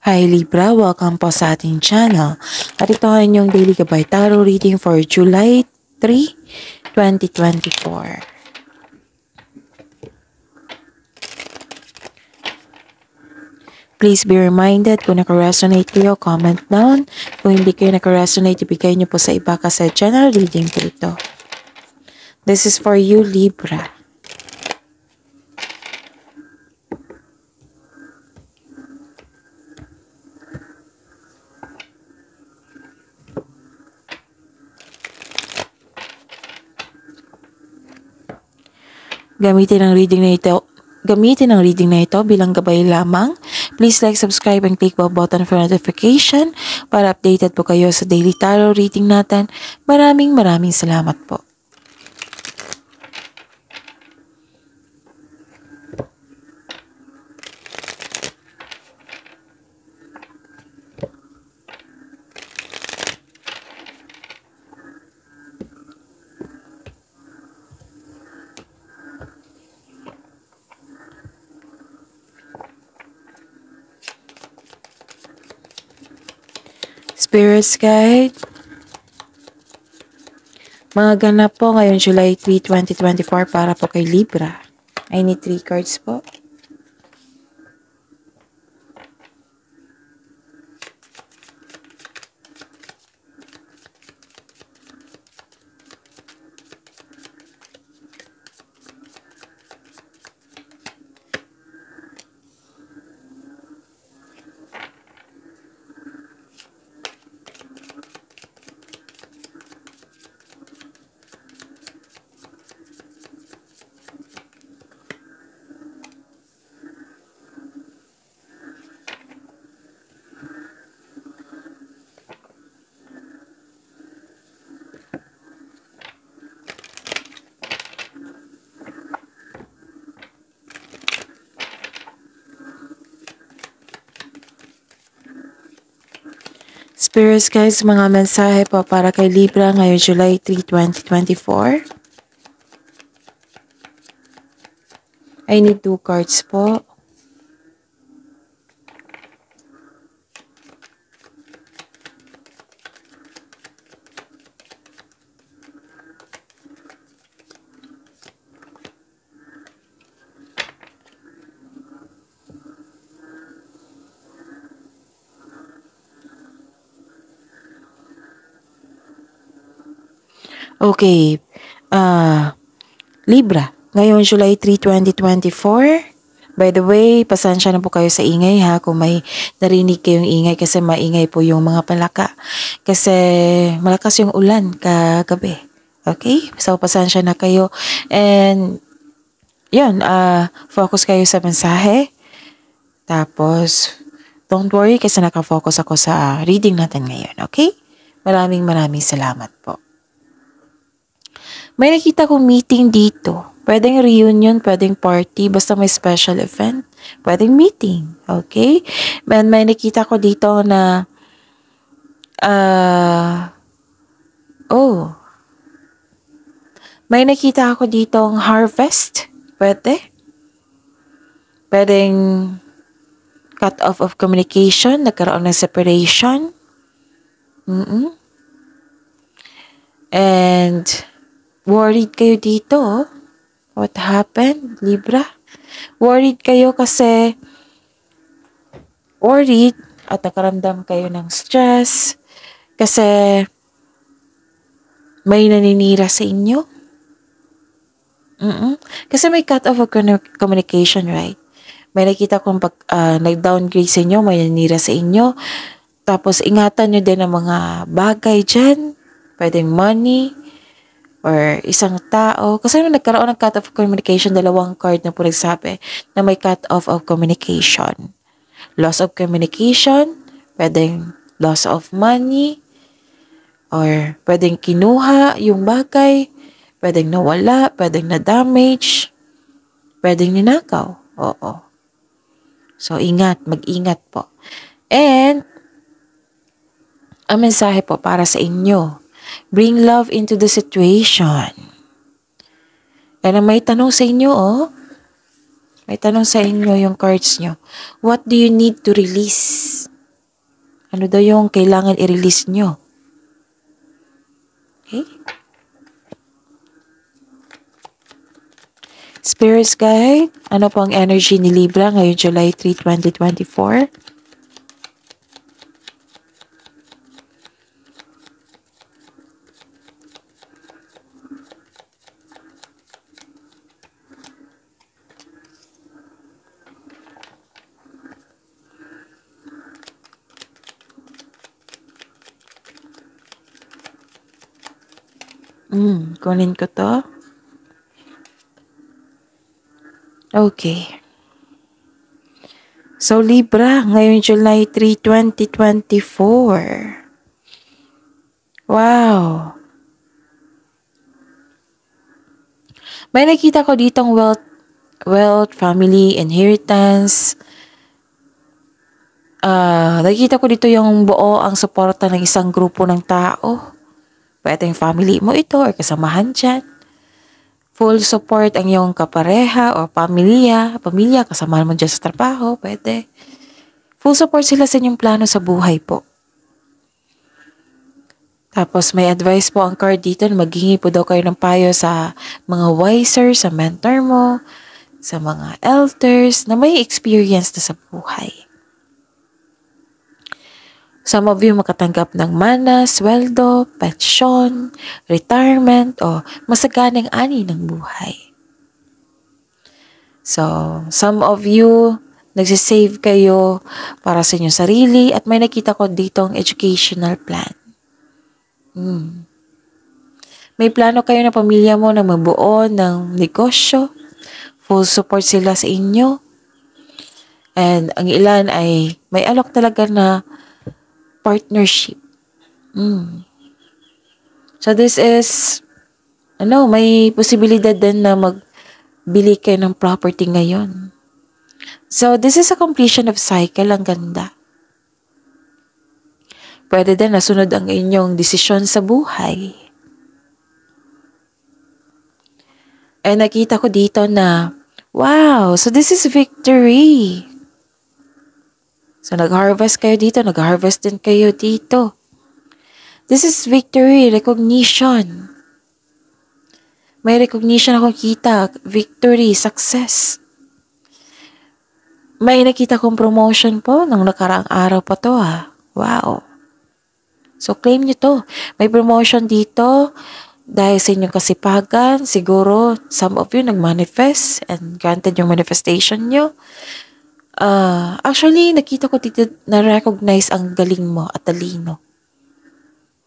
Hi Libra, welcome po sa ating channel. At ito ang inyong Daily Gabay Tarot reading for July 3, 2024. Please be reminded kung naka-resonate kayo, comment down. Kung hindi kayo naka-resonate, ibigay niyo po sa iba kasi general reading po ito. This is for you, Libra. Gamitin ang reading na ito bilang gabay lamang. Please like, subscribe, and click bell button for notification para updated po kayo sa daily tarot reading natin. Maraming salamat po. Spirits Guide. Mga ganap po ngayon July 3, 2024 para po kay Libra. I need 3 cards po. Spirits guys, mga mensahe po para kay Libra ngayong July 3, 2024. I need 2 cards po. Okay. Libra, ngayong July 3, 2024. By the way, pasensya na po kayo sa ingay ha kung may narinig kayong ingay kasi maingay po yung mga palaka. Kasi malakas yung ulan kagabi. Okay? So, pasensya na kayo. And, yun, focus kayo sa mensahe. Tapos, don't worry kasi nakafocus ako sa reading natin ngayon. Okay? Maraming salamat po. May nakita kong meeting dito. Pwedeng reunion, pwedeng party, basta may special event. Pwedeng meeting, okay? And may nakita ko dito na, may nakita ako dito ang harvest. Pwede. Pwedeng cut off of communication, nagkaroon ng separation. And, worried kayo dito. What happened, Libra? Worried kayo kasi at nakaramdam kayo ng stress kasi may naninira sa inyo. Kasi may cut off of communication, right? May nakita kong pag nag-downgrade sa inyo, may naninira sa inyo. Tapos ingatan nyo din ang mga bagay dyan. Pwedeng money or isang tao. Kasi nung nagkaroon ng cut off of communication, 2 card na po nagsabi na may cut off of communication. Loss of communication, pwedeng loss of money, or pwedeng kinuha yung bagay, pwedeng nawala, pwedeng na-damage, pwedeng ninakaw. Oo. So, mag-ingat po. And, ang mensahe po para sa inyo, bring love into the situation. Kaya may tanong sa inyo, May tanong sa inyo yung cards nyo. What do you need to release? Ano daw yung kailangan i-release nyo? Okay? Spirits Guide, ano po ang energy ni Libra ngayong July 3, 2024? Kunin ko to. Okay. So, Libra, ngayong July 3, 2024. Wow. May nakita ko ditong wealth, family, inheritance. Nakita ko dito yung buo ang suporta ng isang grupo ng tao. Pwede yung family mo ito or kasamahan dyan. Full support ang iyong kapareha o pamilya, kasamahan mo dyan sa trabaho, pwede. Full support sila sa inyong plano sa buhay po. Tapos may advice po ang card dito na maghingi po daw kayo ng payo sa mga wiser, sa mentor mo, sa mga elders na may experience na sa buhay. Some of you makatanggap ng mana, sweldo, pensyon, retirement, o masaganang ani ng buhay. So, some of you nagsisave kayo para sa inyong sarili at may nakita ko ditong educational plan. May plano kayo na pamilya mo na mabuo ng negosyo. Full support sila sa inyo. And ang ilan ay may alok talaga na partnership. So this is, may posibilidad din na magbili kayo ng property ngayon. So this is a completion of cycle. Ang ganda. Pwede din nasunod ang inyong desisyon sa buhay. And nakita ko dito na, wow, so this is victory. So nag-harvest kayo dito, nag-harvest din kayo dito. This is victory, recognition. May recognition akong kita, victory, success. May nakita kong promotion po nung nakaraang araw pa to Wow. So claim nyo to. May promotion dito dahil sa inyong kasipagan. Siguro some of you nag-manifest and granted yung manifestation nyo. Actually, nakita ko dito na-recognize ang galing mo at talino.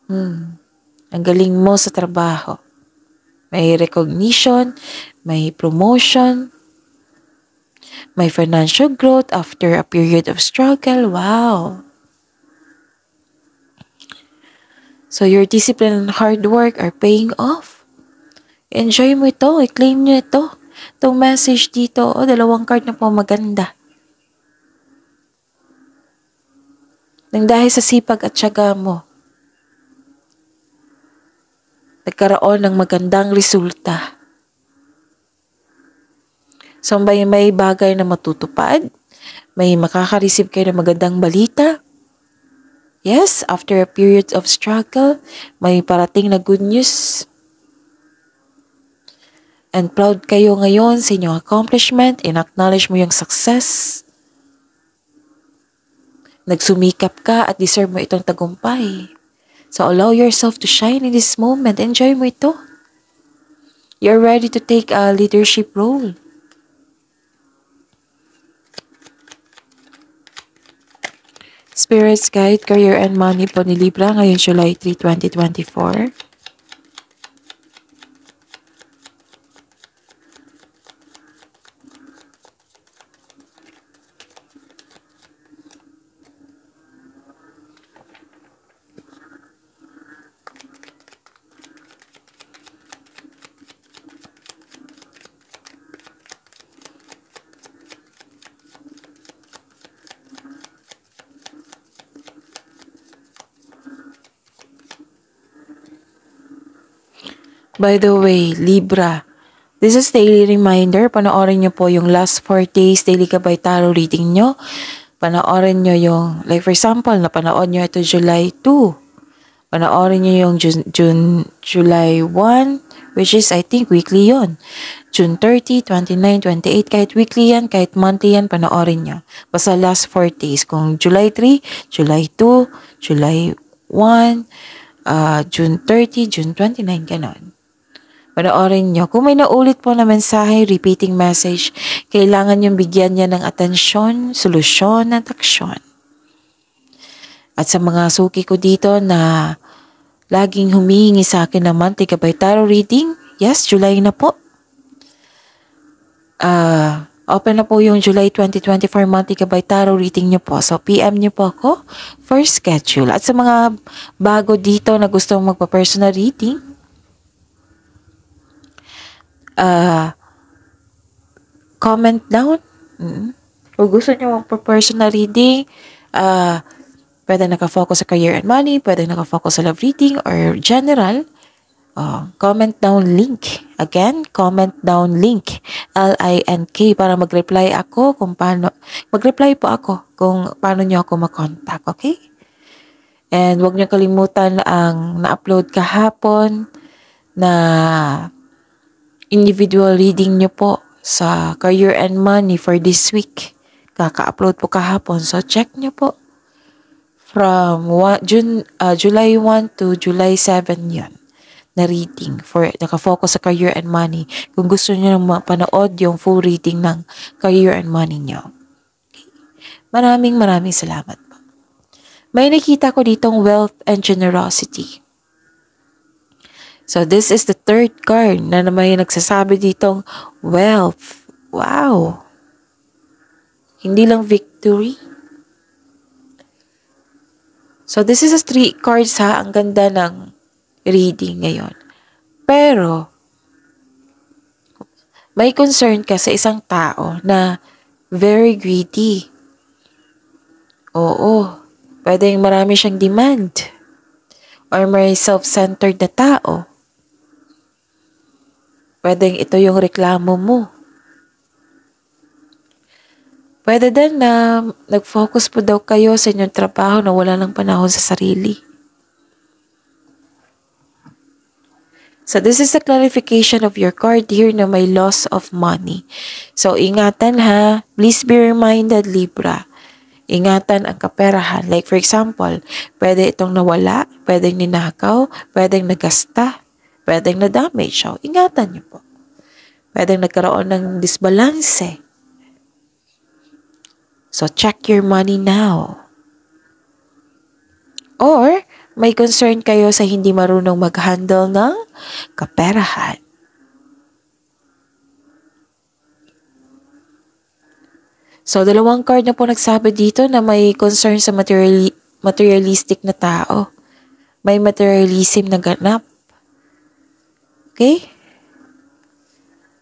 Ang galing mo sa trabaho. May recognition, may promotion, may financial growth after a period of struggle. Wow. So your discipline and hard work are paying off. Enjoy mo ito. I-claim nyo ito. Itong message dito. Dalawang card na po maganda. Nang dahil sa sipag at tiyaga mo, nagkaroon ng magandang resulta. So may bagay na matutupad. May makaka-receive kayo ng magandang balita. Yes, after a period of struggle, may parating na good news. And proud kayo ngayon sa inyong accomplishment. In-acknowledge mo yung success. Nagsumikap ka at deserve mo itong tagumpay. So allow yourself to shine in this moment. Enjoy mo ito. You're ready to take a leadership role. Spirits Guide, Career and Money po ni Libra ngayong July 3, 2024. By the way, Libra, this is daily reminder. Panoorin niyo po yung last 4 days daily gabay tarot reading nyo. Panoorin nyo yung, like for example, napanood nyo ito July 2. Panoorin nyo yung July 1, which is I think weekly yon. June 30, 29, 28, kahit weekly yan, kahit monthly yan, panoorin nyo. Basta last 4 days. Kung July 3, July 2, July 1, June 30, June 29, ganon. Panoorin nyo. Kung may naulit po na mensahe, repeating message, kailangan yung bigyan niya ng atensyon, solusyon, at aksyon. At sa mga suki ko dito na laging humihingi sa akin ng monthly gabay tarot reading, yes, July na po. Open na po yung July 2024 monthly gabay tarot reading nyo po. So, PM nyo po ako for schedule. At sa mga bago dito na gusto magpa-personal reading, comment down. Kung gusto nyo magpa-personal reading, pwede naka-focus sa career and money, pwede naka-focus sa love reading or general. Comment down link. Again, comment down link. LINK para mag-reply ako kung paano, mag-reply po ako kung paano nyo ako makontak, okay? And huwag nyo kalimutan ang na-upload kahapon na individual reading nyo po sa career and money for this week. Kaka-upload po kahapon. So, check nyo po. From July 1 to July 7 yun na reading for naka-focus sa career and money. Kung gusto niyo mapanood yung full reading ng career and money niyo. Okay. Maraming salamat po. May nakita ko ditong wealth and generosity. So this is the third card na may nagsasabi ditong wealth. Wow. Hindi lang victory. So this is a 3 cards ha. Ang ganda ng reading ngayon. Pero, may concern ka sa isang tao na very greedy. Oo. Pwedeng marami siyang demand. Or may self-centered na tao. Pwedeng ito yung reklamo mo. Pwede din na nag-focus po daw kayo sa inyong trabaho na wala ng panahon sa sarili. So, this is the clarification of your card here na may loss of money. So, ingatan ha. Please be reminded, Libra. Ingatan ang kaperahan. Like, for example, pwede itong nawala, pwedeng ninakaw, pwedeng nagasta, pwedeng na-damage. So, ingatan niyo po. Pwedeng nagkaroon ng disbalance. So, check your money now. Or, may concern kayo sa hindi marunong mag-handle ng kaperahan. So, 2 card na po nagsabi dito na may concern sa materialistic na tao. May materialism na ganap. Okay?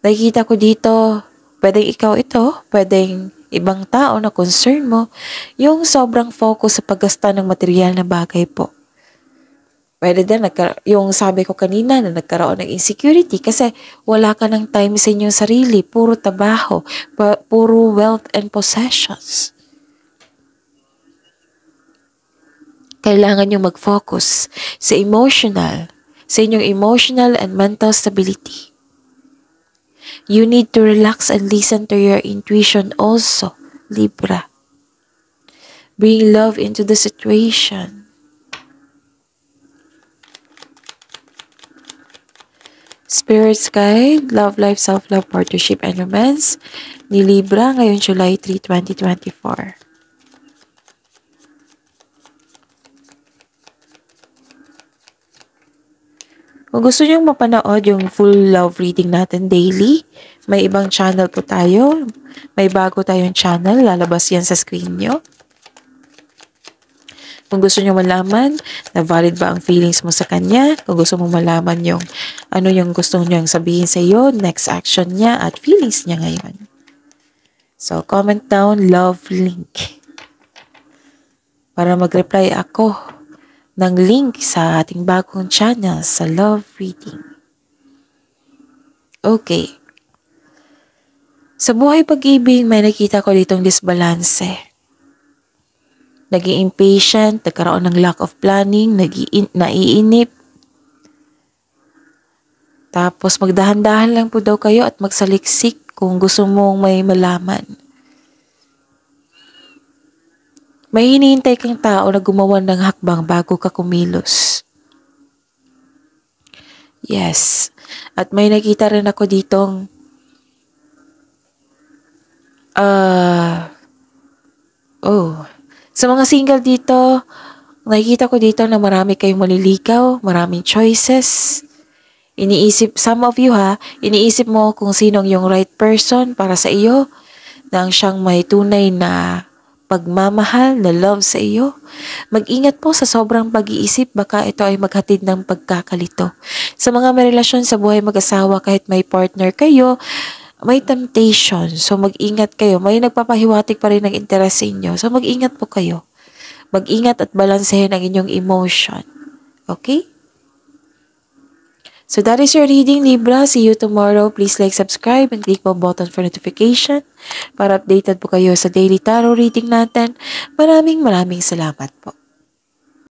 Nakikita ko dito, pwedeng ikaw ito, pwedeng ibang tao na concern mo, yung sobrang focus sa paggasta ng material na bagay po. Pwede din, yung sabi ko kanina na nagkaroon ng insecurity kasi wala ka ng time sa inyong sarili, puro trabaho, puro wealth and possessions. Kailangan nyo mag-focus sa inyong emotional and mental stability. You need to relax and listen to your intuition also, Libra. Bring love into the situation. Spirit's Guide, Love Life, Self-Love, Partnership, and Romance ni Libra ngayong July 3, 2024. Kung gusto nyo mapanood yung full love reading natin daily, may ibang channel po tayo. May bago tayong channel, lalabas yan sa screen nyo. Kung gusto nyo malaman na valid ba ang feelings mo sa kanya, kung gusto mo malaman yung ano yung gusto nyo sabihin sa iyo, next action niya at feelings niya ngayon. So, comment down love link para mag-reply ako ng link sa ating bagong channel sa love reading. Okay. Sa buhay pag-ibig, may nakita ko ditong disbalance. naging impatient, nagkaroon ng lack of planning, naiinip. Tapos magdahan-dahan lang po daw kayo at magsaliksik kung gusto mong may malaman. May hinihintay kang tao na gumawa ng hakbang bago ka kumilos. Yes. At may nakita rin ako ditong sa mga single dito, nakikita ko dito na marami kayong maliligaw, maraming choices. Some of you iniisip mo kung sinong yung right person para sa iyo, nang siyang may tunay na pagmamahal, na love sa iyo. Mag-ingat po sa sobrang pag-iisip, baka ito ay maghatid ng pagkakalito. Sa mga may relasyon sa buhay mag-asawa, kahit may partner kayo, may temptation. So mag-ingat kayo. May nagpapahiwatig pa rin ng interes sa inyo. So mag-ingat po kayo. Mag-ingat at balansehin ang inyong emotion. Okay? So that is your reading, Libra. See you tomorrow. Please like, subscribe, and click the button for notification para updated po kayo sa daily tarot reading natin. Maraming salamat po.